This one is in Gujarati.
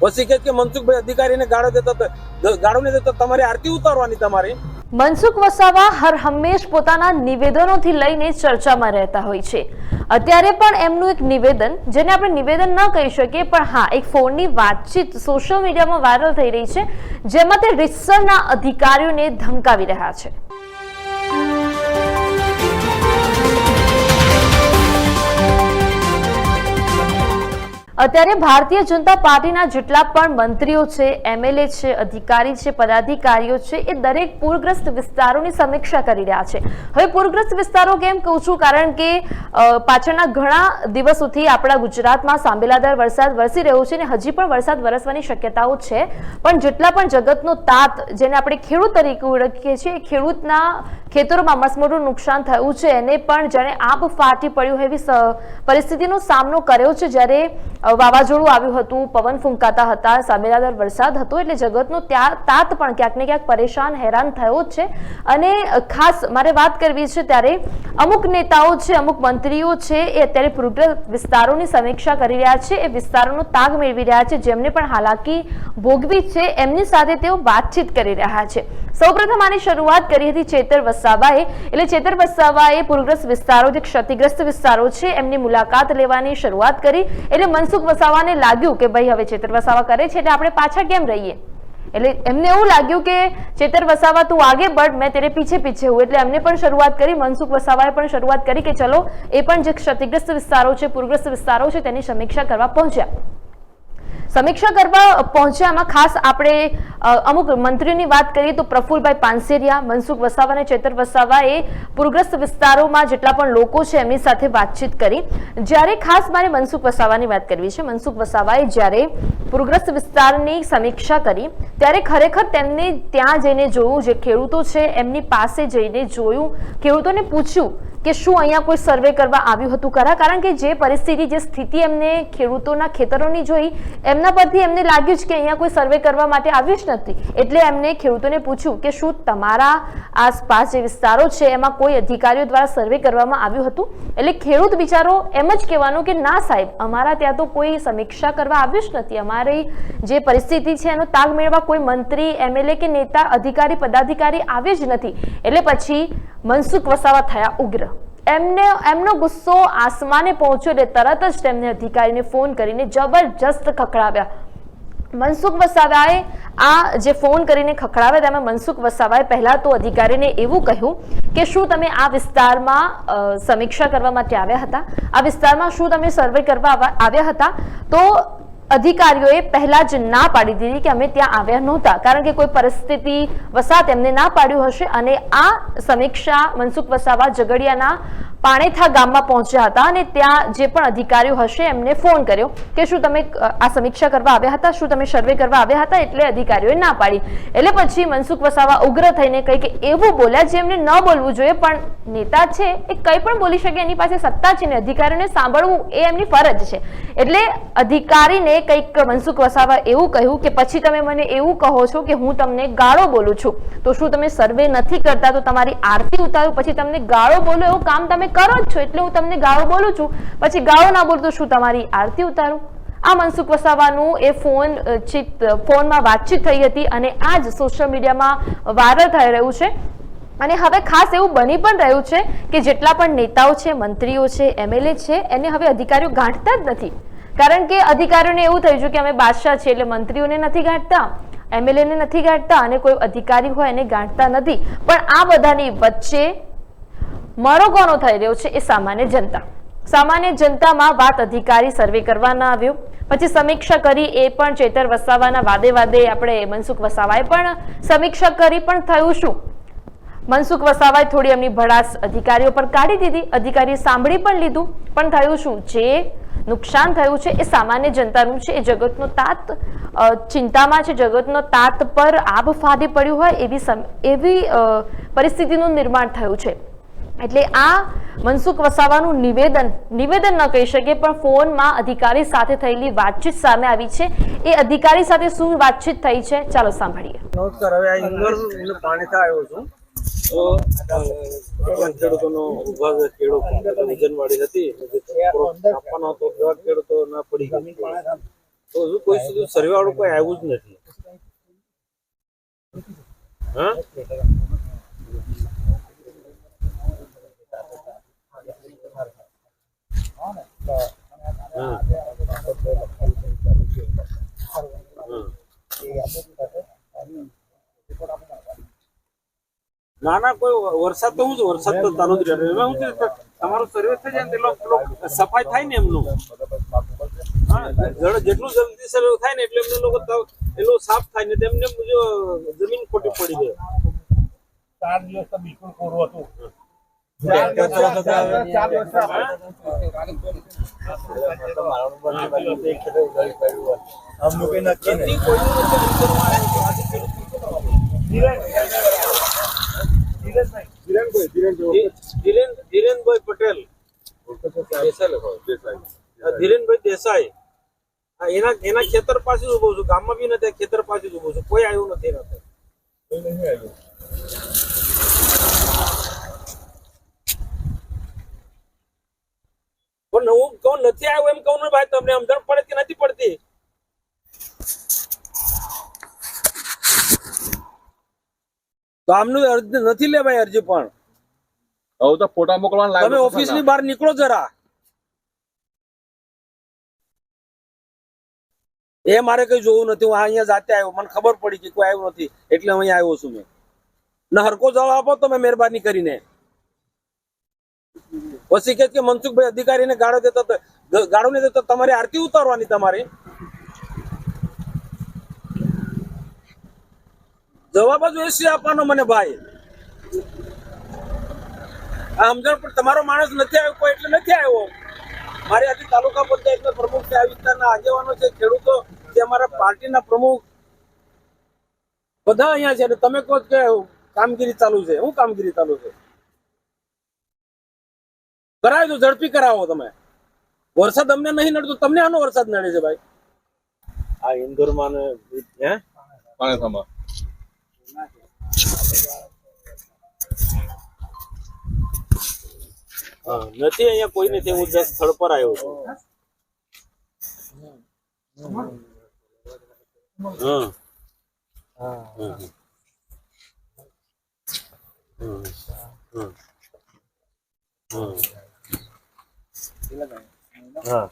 પછી કે મનસુખભાઈ અધિકારીને ગાળો નહીં દેતો તમારી આરતી ઉતારવાની તમારી। મનસુખ વસાવા હર હંમેશ પોતાના નિવેદનોથી લઈને ચર્ચામાં રહેતા હોય છે। અત્યારે પણ એમનું એક નિવેદન, જેને આપણે નિવેદન ન કહી શકીએ પણ હા એક ફોનની વાતચીત સોશિયલ મીડિયામાં વાયરલ થઈ રહી છે, જેમાં તે રીતસરના અધિકારીઓને ધમકાવી રહ્યા છે। અત્યારે ભારતીય જનતા પાર્ટીના જેટલા પણ મંત્રીઓ છે, એમએલએ છે, અધિકારી છે, પદાધિકારીઓ છે, એ દરેક પૂરગ્રસ્ત વિસ્તારોની સમીક્ષા કરી રહ્યા છે। હવે પૂરગ્રસ્ત વિસ્તારો કેમ કહું છું, કારણ કે પાછળના ઘણા દિવસોથી આપણા ગુજરાતમાં સાંબેલાધાર વરસાદ વરસી રહ્યો છે અને હજી પણ વરસાદ વરસવાની શક્યતાઓ છે, પણ જેટલા પણ જગતનો તાત જેને આપણે ખેડૂત તરીકે ઓળખીએ છીએ, ખેડૂતના ખેતરોમાં મસમોટું નુકસાન થયું છે, એને પણ જાણે આબ ફાટી પડ્યું એવી પરિસ્થિતિનો સામનો કર્યો છે। જ્યારે વાવાઝોડું આવ્યું હતું, પવન ફૂંકાતા હતા, સાબેલાધાર વરસાદ હતો, એટલે જગતનો તાત પણ ક્યાંક ને ક્યાંક પરેશાન હેરાન થયો જ છે। અને ખાસ મારે વાત કરવી છે ત્યારે અમુક નેતાઓ છે, અમુક મંત્રીઓ છે, એ અત્યારે પૂરગ્રસ્ત વિસ્તારોની સમીક્ષા કરી રહ્યા છે, એ વિસ્તારોનો તાગ મેળવી રહ્યા છે, જેમને પણ હાલાકી ભોગવી છે એમની સાથે તેઓ વાતચીત કરી રહ્યા છે। સૌપ્રથમ આની શરૂઆત કરી હતી ચેતર વસાવાએ, એટલે ચેતર વસાવાએ પૂરગ્રસ્ત વિસ્તારો, જે ક્ષતિગ્રસ્ત વિસ્તારો છે, એમની મુલાકાત લેવાની શરૂઆત કરી। એટલે મનસુખ વસાવાને લાગ્યું કે ભાઈ હવે ચેતર વસાવા કરે છે એટલે આપણે પાછા કેમ રહીએ, એટલે એમને એવું લાગ્યું કે ચેતર વસાવા તું આગે बढ़, मैं तेरे पीछे पीछे हूँ। એટલે એમને પણ શરૂઆત કરી, મનસુખ વસાવાએ પણ શરૂઆત કરી કે ચલો એ પણ જે ક્ષતિગ્રસ્ત વિસ્તારો છે, પૂરગ્રસ્ત વિસ્તારો છે, તેની સમીક્ષા કરવા પહોંચ્યા। સમીક્ષા કરવા પહોંચ્યામાં ખાસ આપણે અમુક મંત્રીઓની વાત કરીએ તો પ્રફુલભાઈ પાનસેરિયા, મનસુખ વસાવા અને ચેતર વસાવાએ પૂરગ્રસ્ત વિસ્તારોમાં જેટલા પણ લોકો છે એમની સાથે વાતચીત કરી। જ્યારે ખાસ મારે મનસુખ વસાવાની વાત કરવી છે, મનસુખ વસાવાએ જ્યારે પૂરગ્રસ્ત વિસ્તારની સમીક્ષા કરી ત્યારે ખરેખર તેમને ત્યાં જઈને જોયું, જે ખેડૂતો છે એમની પાસે જઈને જોયું, ખેડૂતોને પૂછ્યું કે શું અહીંયા કોઈ સર્વે કરવા આવ્યું હતું ખરા, કારણ કે જે પરિસ્થિતિ, જે સ્થિતિ એમને ખેડૂતોના ખેતરોની જોઈ, એમના પરથી એમને લાગ્યું કે અહીંયા કોઈ સર્વે કરવા માટે આવ્યું જ નથી। એટલે એમને ખેડૂતોને પૂછ્યું કે શું તમારા આસપાસ જે વિસ્તારો છે એમાં કોઈ અધિકારીઓ દ્વારા સર્વે કરવામાં આવ્યું હતું? એટલે ખેડૂત બિચારો એમ જ કહેવાનું કે ના સાહેબ, અમારા ત્યાં તો કોઈ સમીક્ષા કરવા આવ્યું જ નથી, અમારી જે પરિસ્થિતિ છે એનો તાગ મેળવવા કોઈ મંત્રી, એમએલએ કે નેતા, અધિકારી, પદાધિકારી આવે જ નથી। એટલે પછી મનસુખ વસાવા થયા ઉગ્ર, એમનો ગુસ્સો આસમાને પહોંચ્યો એટલે તરત જ તેમને અધિકારીને ફોન કરીને જબરજસ્ત ખખડાવ્યા। મનસુખ વસાવાએ આ જે ફોન કરીને ખખડાવ્યા તેમાં મનસુખ વસાવાએ પહેલા તો અધિકારીને એવું કહ્યું કે શું તમે આ વિસ્તારમાં સમીક્ષા કરવા માટે આવ્યા હતા, આ વિસ્તારમાં શું તમે સર્વે કરવા આવ્યા હતા? તો અધિકારીઓએ પહેલા જ ના પાડી દીધી કે અમે ત્યાં આવ્યા નહોતા, કારણ કે કોઈ પરિસ્થિતિ વસાત એમને ના પાડ્યું હશે। અને આ સમીક્ષા મનસુખ વસાવા ઝઘડિયાના પાણેથા ગામમાં પહોંચ્યા હતા અને ત્યાં જે પણ અધિકારીઓ હશે એમને ફોન કર્યો કે શું તમે આ સમીક્ષા કરવા આવ્યા હતા, શું તમે સર્વે કરવા આવ્યા હતા? એટલે અધિકારીઓએ ના પાડી। એટલે પછી મનસુખ વસાવા ઉગ્ર થઈને કહી કે એવું બોલ્યા જે એમને ન બોલવું જોઈએ, પણ નેતા છે એ કંઈ પણ બોલી શકે, એની પાસે સત્તા છે ને અધિકારીઓને સાંભળવું એ એમની ફરજ છે। એટલે અધિકારીને કંઈક મનસુખ વસાવા એવું કહ્યું કે પછી તમે મને એવું કહો છો કે હું તમને ગાળો બોલું છું, તો શું તમે સર્વે નથી કરતા તો તમારી આરતી ઉતારું, પછી તમને ગાળો બોલો એવું કામ તમે કરો જ છો, એટલે હું તમને ગાળો બોલું છું, પછી ગાળો ના બોલું તો શું તમારી આરતી ઉતારું? આ મનસુખ વસાવાનું એ ફોનમાં વાતચીત થઈ હતી અને આ જ સોશિયલ મીડિયામાં વાયરલ થઈ રહ્યું છે। અને હવે ખાસ એવું બની પણ રહ્યું છે કે જેટલા પણ નેતાઓ છે, મંત્રીઓ છે, એમએલએ છે, એને હવે અધિકારીઓ ગાંઠતા જ નથી, કારણ કે અધિકારીઓને એવું થઈ ગયું કે અમે બાદશાહ છીએ, એટલે મંત્રીઓને નથી ગાંઠતા, એમએલએ ને નથી ગાંઠતા અને કોઈ અધિકારી હોય એને ગાંઠતા નથી। પણ આ બધાની વચ્ચે મરો કોનો થઈ રહ્યો છે? એ સામાન્ય જનતા। સામાન્ય જનતામાં વાત અધિકારી સર્વે કરવા ના આવ્યો, પછી સમીક્ષા કરી, એ પણ ચેતર વસાવાના વાદે આપણે મનસુખ વસાવાએ પણ સમીક્ષા કરી, પણ થયું શું? મનસુખ વસાવાએ થોડી એમની ભડાસ અધિકારીઓ પર કાઢી દીધી, અધિકારીએ સાંભળી પણ લીધું, પણ થયું શું? જે નુકસાન થયું છે એ સામાન્ય જનતાનું છે, એ જગતનો તાત ચિંતામાં છે, જગતનો તાત પર આબ ફાટી પડ્યું હોય એવી પરિસ્થિતિનું નિર્માણ થયું છે। એટલે આ મનસુખ વસાવાનું નિવેદન ન કહી શકે, પણ ફોનમાં અધિકારી સાથે થયેલી વાતચીત સામે આવી છે। એ અધિકારી સાથે શું વાતચીત થઈ છે ચાલો સાંભળીએ। નમસ્કાર, હવે આ ઇન્દોર પાણીથી આવ્યો છું, તો ખેડૂતોનો ઉભા ખેડૂત વજનવાળી હતી, આપવાનો હતો, ખેડૂતો ના પડી ગઈ, તો હજુ કોઈ સુધી સર્વે વાળું કોઈ આવ્યું જ નથી. હા ના ના કોઈ વરસાદ તો હું વરસાદ તો ચાલુ જ રહે. એમાં શું છે તમારો સર્વે થઈ જાય ને પેલો સફાઈ થાય ને એમનું, હા જેટલું જલ્દી સર્વે થાય ને એટલે એમને લોકો એનું સાફ થાય ને તેમને જમીન ખોટી પડી જાય. 4 દિવસ તો બિલકુલ કોરું હતું. ધીરેનભાઈ પટેલ, ધીરેનભાઈ દેસાઈ, એના ખેતર પાસે જ ઉભો છું. ગામમાં બી નથી, ખેતર પાસે જ ઉભો છું. કોઈ આવ્યું નથી એના પર. પણ હું કહું નથી આવ્યું એમ કહું ને ભાઈ, તમને સમજણ પડે કે નથી પડતી? તો આમનું અરજી નથી લે ભાઈ, અરજી પણ હવે તો ફોટા મોકલવાના તમે ઓફિસ ની બહાર નીકળો જરા. એ મારે કઈ જોવું નથી. હું અહીંયા જાતે આવ્યો, મને ખબર પડી કે કોઈ આવ્યું નથી એટલે અહીંયા આવ્યો છું. મેં ના હરકો જવાબ આપો તમે મહેરબાની કરીને. પછી કે મનસુખભાઈ અધિકારીને ગાળો ને દેતો તમારી આરતી ઉતારવાની. તમારી જવાબ જ એસી આપવાનો મને ભાઈ. આ સમજણ પણ તમારો માણસ નથી આવ્યો કોઈ એટલે નથી આવ્યો. મારી આજે તાલુકા પંચાયતના પ્રમુખ છે, આ વિસ્તારના આગેવાનો છે, ખેડૂતો છે, અમારા પાર્ટીના પ્રમુખ બધા અહીંયા છે. અને તમે કહો કે કામગીરી ચાલુ છે. શું કામગીરી ચાલુ છે? કરાવી દો, ઝડપી કરાવો તમે. વરસાદ અમને નહીં નડતો, તમને આનો વરસાદ નડે છે ભાઈ? આ ઇન્દોરમાં હે પાણીમાં નથી, અહીંયા કોઈ નથી. હું જસ્ટ સ્થળ પર આવ્યો છું. હા.